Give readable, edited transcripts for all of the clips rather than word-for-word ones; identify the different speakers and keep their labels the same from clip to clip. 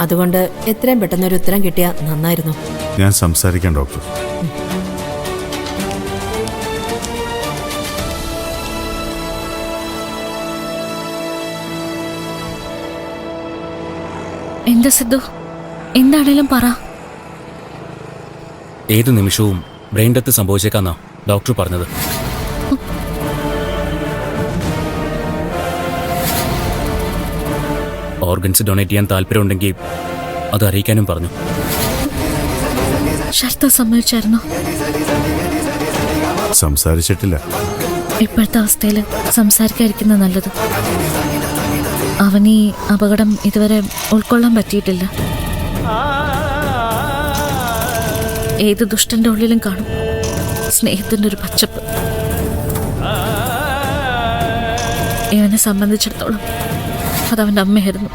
Speaker 1: അതുകൊണ്ട് എത്രയും പെട്ടെന്നൊരു ഉത്തരം കിട്ടിയാൽ നന്നായിരുന്നു.
Speaker 2: ഞാൻ സംസാരിക്കാം ഡോക്ടർ.
Speaker 3: എന്താ സിദ്ധു, എന്താണേലും പറ.
Speaker 4: ഏതു നിമിഷവും ബ്രെയിൻ ഡെത്ത് സംഭവിച്ചേക്കാന്നാ ഡോക്ടർ പറഞ്ഞത്. ഓർഗൻസ് ഡൊണേറ്റ് ചെയ്യാൻ താല്പര്യമുണ്ടെങ്കിൽ അത് അറിയിക്കാനും പറഞ്ഞു.
Speaker 3: ശരത്ത് സമ്മതിച്ചായിരുന്നു?
Speaker 2: സംസാരിച്ചിട്ടില്ല.
Speaker 3: ഇപ്പോഴത്തെ അവസ്ഥയിൽ സംസാരിക്കാതിരിക്കുന്ന നല്ലത്. അവനീ അപകടം ഇതുവരെ ഉൾക്കൊള്ളാൻ പറ്റിയിട്ടില്ല. ഏത് ദുഷ്ടന്റെ ഉള്ളിലും കാണും സ്നേഹത്തിന്റെ ഒരു പച്ചപ്പ്. ഇവനെ സംബന്ധിച്ചിടത്തോളം അതവന്റെ അമ്മയായിരുന്നു.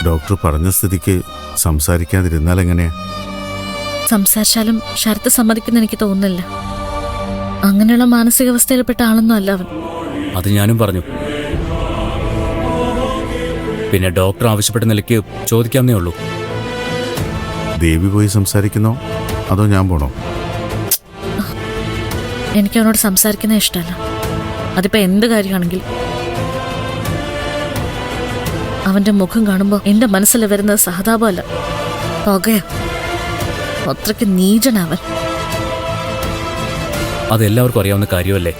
Speaker 2: ഡോക്ടർ പറഞ്ഞ സ്ഥിതിക്ക് സംസാരിക്കാതിരുന്നാൽ എങ്ങനെയാ?
Speaker 3: സംസാരിച്ചാലും ശരത്ത് സമ്മതിക്കുന്ന എനിക്ക് തോന്നുന്നില്ല. അങ്ങനെയുള്ള മാനസികാവസ്ഥയിൽപ്പെട്ട ആളൊന്നും അല്ല അവൻ.
Speaker 4: അത് ഞാനും പറഞ്ഞു. പിന്നെ ഡോക്ടർ ആവശ്യപ്പെട്ട നിലയ്ക്ക് ചോദിക്കാവുന്നേ ഉള്ളൂ.
Speaker 2: ദേവി പോയി സംസാരിക്കുന്നോ അതോ ഞാൻ പോണോ?
Speaker 3: എനിക്ക് അവനോട് സംസാരിക്കുന്നത് ഇഷ്ടമല്ല. അതിപ്പോ എന്ത് കാര്യമാണെങ്കിലും. അവന്റെ മുഖം കാണുമ്പോൾ എന്റെ മനസ്സിൽ വരുന്നത് സഹതാപമല്ല, പുകയാ. അത്രയ്ക്ക് നീചനവൻ.
Speaker 4: അതെല്ലാവർക്കും അറിയാവുന്ന കാര്യമല്ലേ.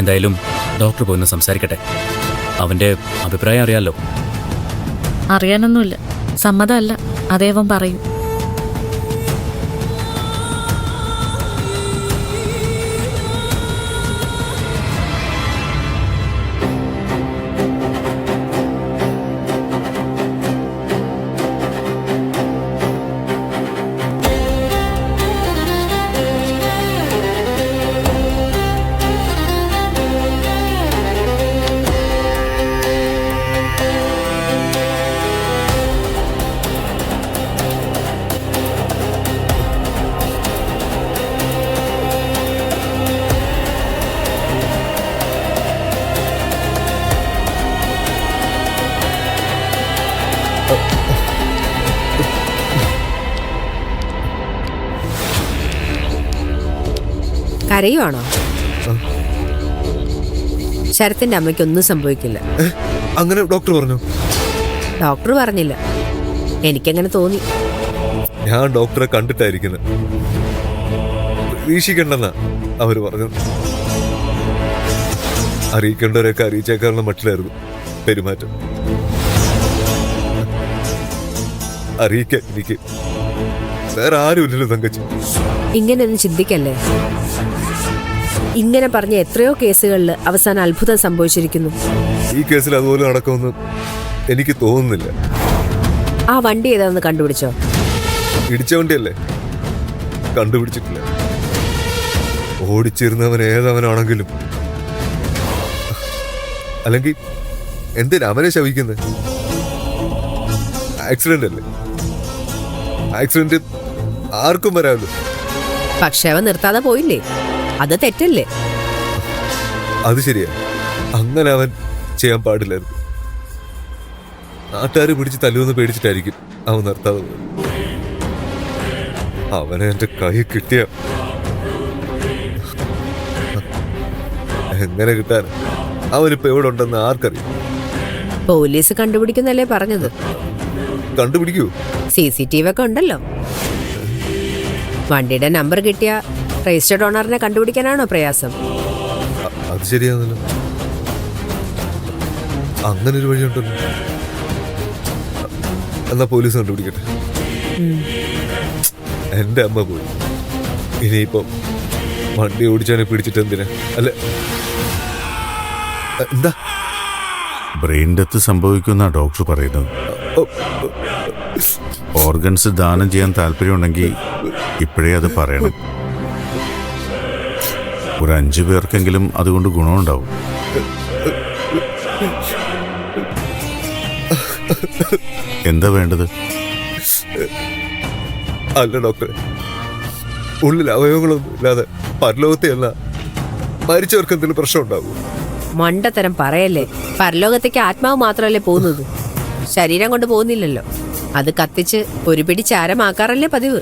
Speaker 4: എന്തായാലും ഡോക്ടർ പോയി ഒന്ന് സംസാരിക്കട്ടെ. അവന്റെ അഭിപ്രായം അറിയാലോ.
Speaker 3: അറിയാനൊന്നുമില്ല, സമ്മതമല്ല, അതേവൻ പറയും.
Speaker 1: കരയുവാണോ? ശരത്തിന്റെ അമ്മയ്ക്കൊന്നും സംഭവിക്കില്ല.
Speaker 5: അങ്ങനെ ഡോക്ടർ പറഞ്ഞു?
Speaker 1: ഡോക്ടർ പറഞ്ഞില്ല, എനിക്കങ്ങനെ തോന്നി.
Speaker 5: ഞാൻ ഡോക്ടറെ കണ്ടിട്ടായിരിക്കുന്നത്. പ്രതീക്ഷിക്കണ്ടെന്നാ അവര് പറഞ്ഞത്. അറിയിക്കേണ്ടവരെയൊക്കെ അറിയിച്ചേക്കാനുള്ള മട്ടിലായിരുന്നു പെരുമാറ്റം. അറിയിക്കാൻ എനിക്ക് വേറെ ആരുമില്ലല്ലോ തങ്കച്ചി.
Speaker 1: ഇങ്ങനെയൊന്നും ചിന്തിക്കല്ലേ. ഇങ്ങനെ പറഞ്ഞ എത്രയോ കേസുകളിൽ അവസാനം അത്ഭുതം സംഭവിച്ചിരിക്കുന്നു.
Speaker 5: ഈ കേസിൽ അതുപോലെ നടക്കുമെന്ന് എനിക്ക് തോന്നുന്നില്ല.
Speaker 1: ആ വണ്ടി ഏതാണെന്ന് കണ്ടുപിടിച്ചോ?
Speaker 5: ഇടിച്ച വണ്ടിയല്ലേ? കണ്ടുപിടിച്ചിട്ടില്ല. ഓടിച്ചിരുന്നവൻ ഏതവനാണെങ്കിലും. അല്ലെങ്കിൽ എന്തിനാ അവനെ ശവിക്കുന്നത്? ആക്സിഡന്റ് അല്ലേ? ആക്സിഡന്റ് ആർക്കും വരാമല്ലോ.
Speaker 1: പക്ഷെ അവൻ നിർത്താതെ പോയില്ലേ, അത് തെറ്റല്ലേ?
Speaker 5: അത് ശരിയാ. അങ്ങനെ അവൻ ചെയ്യാൻ പാടില്ലായിരുന്നു. നാട്ടുകാർ പിടിച്ച് തല്ലുവെന്ന് പേടിച്ചിട്ടായിരിക്കും അവൻ നിർത്താതെ പോയത്. അവനെ എന്റെ കൈ കിട്ടിയ എങ്ങനെ കിട്ടാൻ? അവനിപ്പോ എവിടെ ഉണ്ടെന്ന് ആർക്കറിയാം?
Speaker 1: പോലീസ് കണ്ടുപിടിക്കുന്നല്ലേ പറഞ്ഞത്.
Speaker 5: കണ്ടുപിടിക്കൂ?
Speaker 1: CCTV ഒക്കെ ഉണ്ടല്ലോ. വണ്ടിയുടെ നമ്പർ കിട്ടിയ രജിസ്റ്റർഡ് ഓണറിനെ കണ്ടുപിടിക്കാനാണോ പ്രയാസം?
Speaker 5: അത് ശരിയാണല്ലോ. അങ്ങനെ ഒരു വഴിയുണ്ടല്ലോ. എന്നാ പോലീസ് കണ്ടുപിടിക്കട്ടെ. എന്റെ അമ്മ പോയി. ഇനിയിപ്പം വണ്ടി ഓടിച്ചാനെ പിടിച്ചിട്ട് എന്തിനാ? അല്ല എന്താ?
Speaker 2: ബ്രെയിൻ ഡെത്ത് സംഭവിക്കുന്ന ഡോക്ടർ പറയുന്നത്. ഓർഗൻസ് ദാനം ചെയ്യാൻ താല്പര്യമുണ്ടെങ്കിൽ ഇപ്പോഴേ അത് പറയണം. ഒരു 5 പേർക്കെങ്കിലും അതുകൊണ്ട് ഗുണമുണ്ടാവും. എന്താ വേണ്ടത്?
Speaker 5: അല്ല ഡോക്ടറെ, ഉള്ളിൽ അവയവങ്ങളൊന്നും ഇല്ലാതെ പരലോകത്തെ അല്ല മരിച്ചവർക്ക് എന്തെങ്കിലും പ്രശ്നം ഉണ്ടാവും?
Speaker 1: മണ്ടത്തരം പറയല്ലേ. പരലോകത്തേക്ക് ആത്മാവ് മാത്രമല്ലേ പോകുന്നത്, ശരീരം കൊണ്ട് പോകുന്നില്ലല്ലോ. അത് കത്തിച്ച് ഒരു പിടി ചാരമാക്കാറല്ലേ പതിവ്.